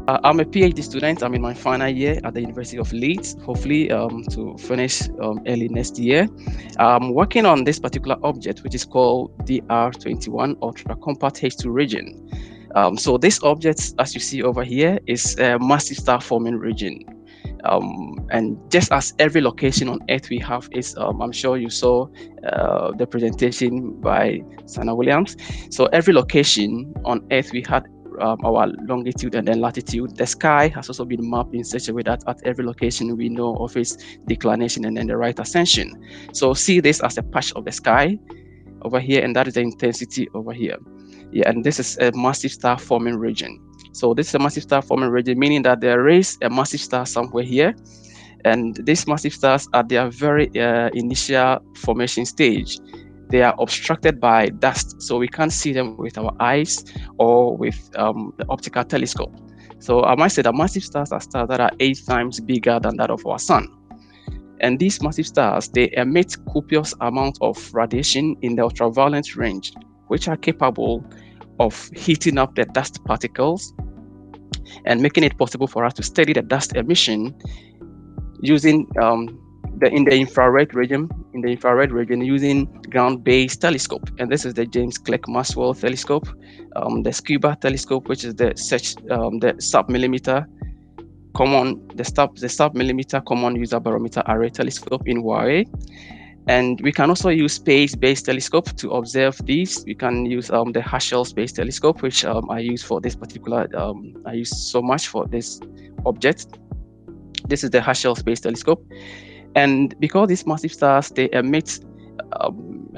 I'm a PhD student. I'm in my final year at the University of Leeds, hopefully to finish early next year. I'm working on this particular object, which is called DR21 Ultra Compact H2 region. So this object, as you see over here, is a massive star forming region. And just as every location on Earth we have is, I'm sure you saw the presentation by Sana Williams. So every location on Earth we had our longitude and then latitude. The sky has also been mapped in such a way that at every location we know of its declination and then the right ascension. So see this as a patch of the sky over here, and that is the intensity over here. Yeah, and this is a massive star forming region. So this is a massive star forming region, meaning that there is a massive star somewhere here, and these massive stars at their very initial formation stage, they are obstructed by dust, so we can't see them with our eyes or with the optical telescope. So I might say that massive stars are stars that are 8 times bigger than that of our sun. And these massive stars, they emit copious amounts of radiation in the ultraviolet range, which are capable of heating up the dust particles and making it possible for us to study the dust emission using in the infrared region using ground-based telescope. And this is the James Clerk Maxwell telescope, the Scuba telescope, which is the sub-millimeter common user barometer array telescope in Huawei. And we can also use space-based telescope to observe these. We can use the Herschel Space Telescope, which I use for this particular, I use so much for this object. This is the Herschel Space Telescope. And because these massive stars, they emit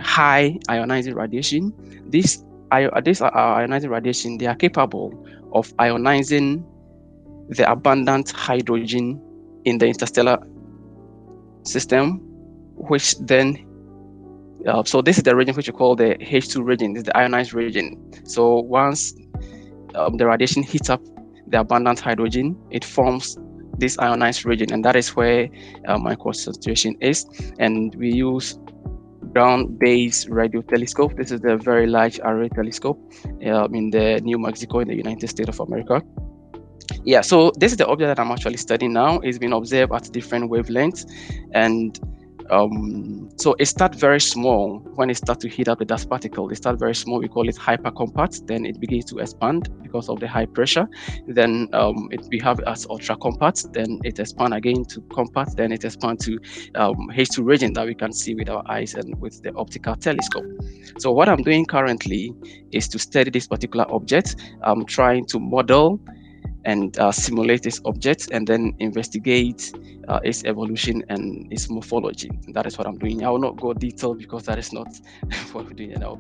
high ionizing radiation, this ionizing radiation, they are capable of ionizing the abundant hydrogen in the interstellar system, which then so this is the region which we call the H2 region. This is the ionized region. So once the radiation heats up the abundant hydrogen, it forms this ionized region, and that is where my concentration is. And we use ground-based radio telescope. This is the Very Large Array Telescope in the New Mexico in the United States of America. Yeah, so this is the object that I'm actually studying now. It's been observed at different wavelengths, and so it starts very small. When it starts to heat up the dust particle, it starts very small. We call it hypercompact. Then it begins to expand because of the high pressure. Then we have it as ultra compact. Then it expands again to compact. Then it expands to H2 region that we can see with our eyes and with the optical telescope. So what I'm doing currently is to study this particular object. I'm trying to model and simulate this object and then investigate its evolution and its morphology. And that is what I'm doing. I will not go detailed because that is not what we're doing now.